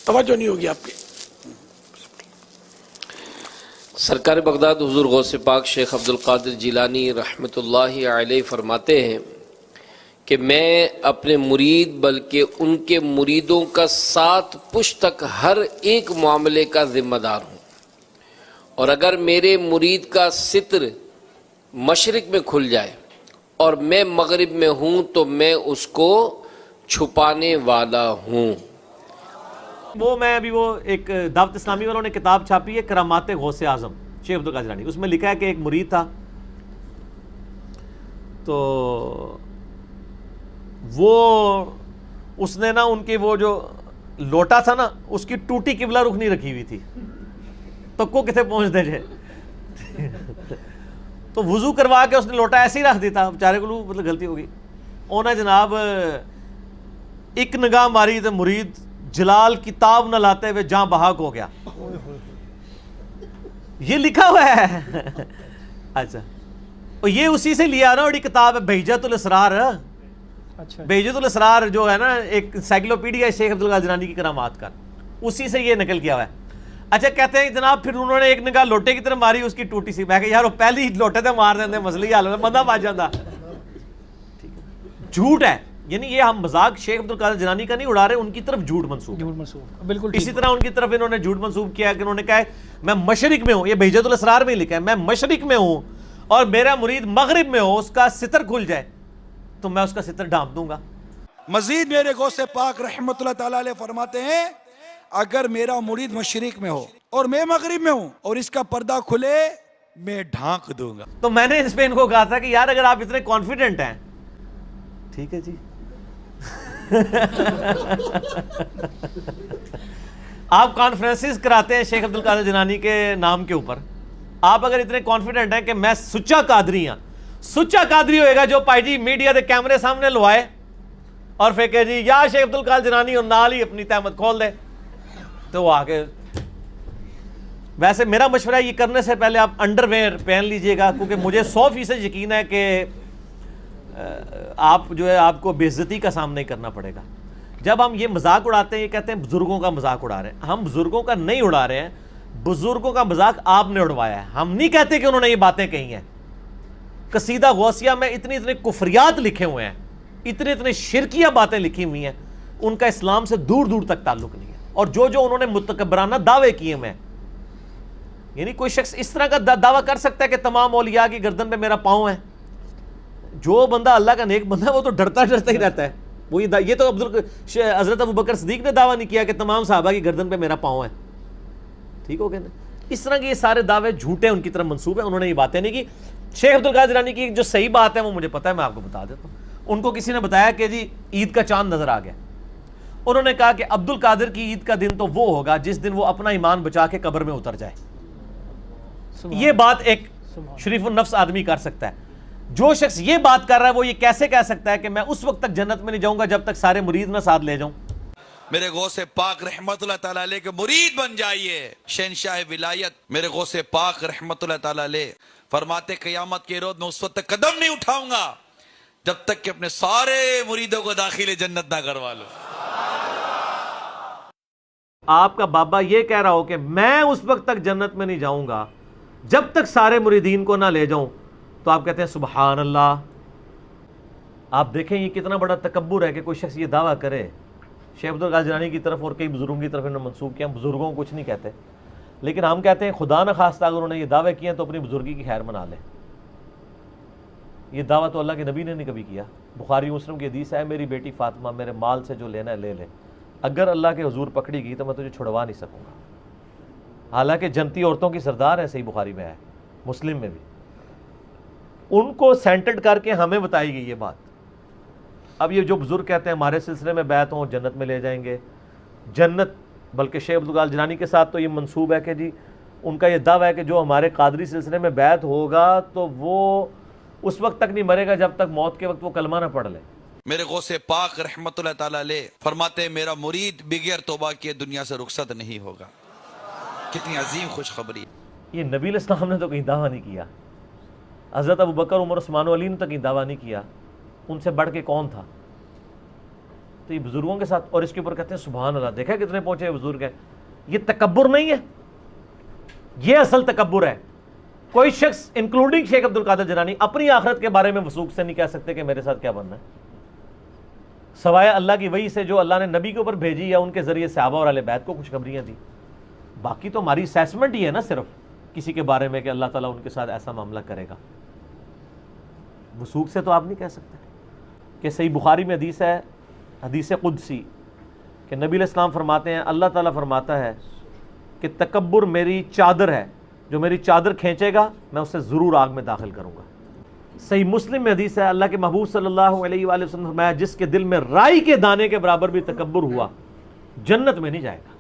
توجہ نہیں ہوگی آپ کی۔ سرکار بغداد حضور غوث پاک شیخ عبد القادر جیلانی رحمۃ اللہ علیہ فرماتے ہیں کہ میں اپنے مرید بلکہ ان کے مریدوں کا 7 پشت تک ہر ایک معاملے کا ذمہ دار ہوں، اور اگر میرے مرید کا ستر مشرق میں کھل جائے اور میں مغرب میں ہوں تو میں اس کو چھپانے والا ہوں۔ وہ میں ابھی وہ ایک دعوت اسلامی والوں نے کتاب چھاپی ہے کرامات غوث اعظم شیخ عبد القادر جیلانی، اس میں لکھا ہے کہ ایک مرید تھا، تو وہ اس نے نا ان کی وہ جو لوٹا تھا نا اس کی ٹوٹی قبلہ رخ نہیں رکھی ہوئی تھی، تو کو کتنے پہنچ دے جائے تو وضو کروا کے اس نے لوٹا ایسے ہی رکھ دیتا، بیچارے کو مطلب غلطی ہوگی، انہیں جناب ایک نگاہ ماری تو مرید جلال کتاب نہ لاتے ہوئے جاں بحق ہو گیا۔ یہ لکھا ہوا ہے اچھا، اور یہ اسی سے لیا نا، اور یہ کتاب ہے بہجت الاسرار، بہجت الاسرار جو ہے نا ایک انسائکلوپیڈیا شیخ عبد القادر جیلانی کی کرامات کا، اسی سے یہ نقل کیا ہوا ہے۔ اچھا کہتے ہیں جناب پھر انہوں نے ایک نگاہ لوٹے کی طرف ماری، اس کی ٹوٹی سی، میں کہ یار وہ پہلی لوٹے تھے مار دیندے مسئلہ ہی حل ہوتا، بندہ بچ جاتا۔ جھوٹ ہے، یعنی یہ ہم مذاق شیخ عبد القادر جیلانی کا نہیں اڑا رہے، ان کی طرف جھوٹ منسوب بالکل اسی طرح ان کی طرف انہوں نے جھوٹ منسوب کیا کہ انہوں نے کہا ہے میں مشرق میں ہوں، یہ بہجت الاسرار میں لکھا ہے، میں مشرق میں ہوں اور میرا مرید مغرب میں ہو، اس کا ستر کھل جائے تو میں اس کا ستر ڈھانپ دوں گا۔ مزید میرے غوث پاک رحمت اللہ تعالیٰ علیہ فرماتے ہیں اگر میرا مرید مشرق میں ہو اور میں مغرب میں ہوں اور اس کا پردہ کھلے میں ڈھانک دوں گا۔ تو میں نے اس پہ ان کو کہا تھا کہ یار اگر آپ اتنے کانفیڈنٹ ہیں، ٹھیک ہے جی آپ کانفرنسز کراتے ہیں شیخ عبد القادر جیلانی کے نام کے اوپر، آپ اگر اتنے کانفیڈنٹ ہیں کہ میں سچا قادری ہاں، سچا قادری ہوئے گا جو پائی جی میڈیا دے کیمرے سامنے لوائے اور پھر کہ جی یا شیخ عبد القادر جیلانی اور نال ہی اپنی تہمت کھول دے، تو وہ آگے ویسے میرا مشورہ یہ کرنے سے پہلے آپ انڈر ویئر پہن لیجئے گا، کیونکہ مجھے 100% یقین ہے کہ آپ جو ہے آپ کو بے عزتی کا سامنا ہی کرنا پڑے گا۔ جب ہم یہ مذاق اڑاتے ہیں، یہ کہتے ہیں بزرگوں کا مذاق اڑا رہے ہیں، ہم بزرگوں کا نہیں اڑا رہے ہیں، بزرگوں کا مذاق آپ نے اڑوایا ہے، ہم نہیں کہتے کہ انہوں نے یہ باتیں کہی ہیں۔ قصیدہ غوثیہ میں اتنے کفریات لکھے ہوئے ہیں، اتنے شرکیہ باتیں لکھی ہوئی ہیں، ان کا اسلام سے دور دور تک تعلق نہیں ہے، اور جو انہوں نے متکبرانہ دعوے کیے ہوئے ہیں، یعنی کوئی شخص اس طرح کا دعویٰ کر سکتا ہے کہ تمام اولیاء کی گردن پہ میرا پاؤں ہے؟ جو بندہ اللہ کا نیک بندہ ہے وہ تو ڈرتا ہی رہتا ہے، وہ یہ تو حضرت ابوبکر صدیق نے دعویٰ نہیں کیا کہ تمام صحابہ کی گردن پہ میرا پاؤں ہے، ٹھیک ہو گیا نا؟ اس طرح کے یہ سارے دعوے جھوٹے ان کی طرف منسوب ہیں، انہوں نے یہ باتیں نہیں کی۔ شیخ عبد القادر جیلانی کی جو صحیح بات ہے وہ مجھے پتہ ہے، میں آپ کو بتا دیتا ہوں۔ ان کو کسی نے بتایا کہ جی عید کا چاند نظر آ گیا، انہوں نے کہا کہ عبد القادر کی عید کا دن تو وہ ہوگا جس دن وہ اپنا ایمان بچا کے قبر میں اتر جائے۔ یہ بات ایک شریف النفس آدمی کر سکتا ہے۔ جو شخص یہ بات کر رہا ہے وہ یہ کیسے کہہ سکتا ہے کہ میں اس وقت تک جنت میں نہیں جاؤں گا جب تک سارے مرید نہ ساتھ لے جاؤں؟ میرے غوث پاک رحمت اللہ تعالیٰ علیہ کے مرید بن جائیے، شہنشاہ ولایت میرے غوث پاک رحمت اللہ تعالیٰ علیہ فرماتے قیامت کے روز میں اس وقت تک قدم نہیں اٹھاؤں گا جب تک کہ اپنے سارے مریدوں کو داخل جنت نہ کروا لو۔ آپ کا بابا یہ کہہ رہا ہو کہ میں اس وقت تک جنت میں نہیں جاؤں گا جب تک سارے مریدین کو نہ لے جاؤں، تو آپ کہتے ہیں سبحان اللہ۔ آپ دیکھیں یہ کتنا بڑا تکبر ہے کہ کوئی شخص یہ دعویٰ کرے۔ شیخ عبد القادر جیلانی کی طرف اور کئی بزرگوں کی طرف انہوں نے منسوب کیا، ہم بزرگوں کو کچھ نہیں کہتے، لیکن ہم کہتے ہیں خدا نہ خواستہ اگر انہوں نے یہ دعوے کیے ہیں تو اپنی بزرگی کی خیر منا لیں۔ یہ دعویٰ تو اللہ کے نبی نے نہیں کبھی کیا۔ بخاری مسلم کی حدیث ہے میری بیٹی فاطمہ میرے مال سے جو لینا ہے لے لے، اگر اللہ کے حضور پکڑی گئی تو میں تجھے چھڑوا نہیں سکوں گا۔ حالانکہ جنتی عورتوں کی سردار ہے، صحیح بخاری میں ہے، مسلم میں بھی۔ ان کو سینٹرڈ کر کے ہمیں بتائی گئی یہ بات۔ اب یہ جو بزرگ کہتے ہیں ہمارے سلسلے میں بیعت ہوں جنت میں لے جائیں گے، جنت بلکہ شیخ عبد القادر جیلانی کے ساتھ تو یہ منسوب ہے کہ جی ان کا یہ دعویٰ ہے کہ جو ہمارے قادری سلسلے میں بیعت ہوگا تو وہ اس وقت تک نہیں مرے گا جب تک موت کے وقت وہ کلمہ نہ پڑھ لے۔ میرے غوث پاک رحمت اللہ تعالیٰ علیہ فرماتے ہیں میرا مرید بغیر توبہ کیے دنیا سے رخصت نہیں ہوگا۔ کتنی عظیم خوشخبری۔ یہ نبی علیہ السلام نے تو کہیں دعویٰ نہیں کیا، حضرت ابوبکر عمر عثمان و علی نے تو کہیں دعویٰ نہیں کیا، ان سے بڑھ کے کون تھا؟ تو یہ بزرگوں کے ساتھ، اور اس کے اوپر کہتے ہیں سبحان اللہ، دیکھا کتنے پہنچے بزرگ ہیں. یہ تکبر نہیں ہے، یہ اصل تکبر ہے. کوئی شخص انکلوڈنگ شیخ عبد القادر جیلانی اپنی آخرت کے بارے میں وثوق سے نہیں کہہ سکتے کہ میرے ساتھ کیا بننا ہے، سوائے اللہ کی وحی سے جو اللہ نے نبی کے اوپر بھیجی یا ان کے ذریعے صحابہ اور اہل بیت کو خوشخبریاں دی. باقی تو ہماری اسیسمنٹ ہی ہے نا صرف کسی کے بارے میں کہ اللہ تعالیٰ ان کے ساتھ ایسا معاملہ کرے گا. وثوق سے تو آپ نہیں کہہ سکتے. کہ صحیح بخاری میں حدیث ہے، حدیث قدسی، کہ نبی علیہ السلام فرماتے ہیں، اللہ تعالیٰ فرماتا ہے کہ تکبر میری چادر ہے، جو میری چادر کھینچے گا میں اسے ضرور آگ میں داخل کروں گا. صحیح مسلم میں حدیث ہے، اللہ کے محبوب صلی اللہ علیہ وآلہ وسلم نے فرمایا، جس کے دل میں رائی کے دانے کے برابر بھی تکبر ہوا جنت میں نہیں جائے گا.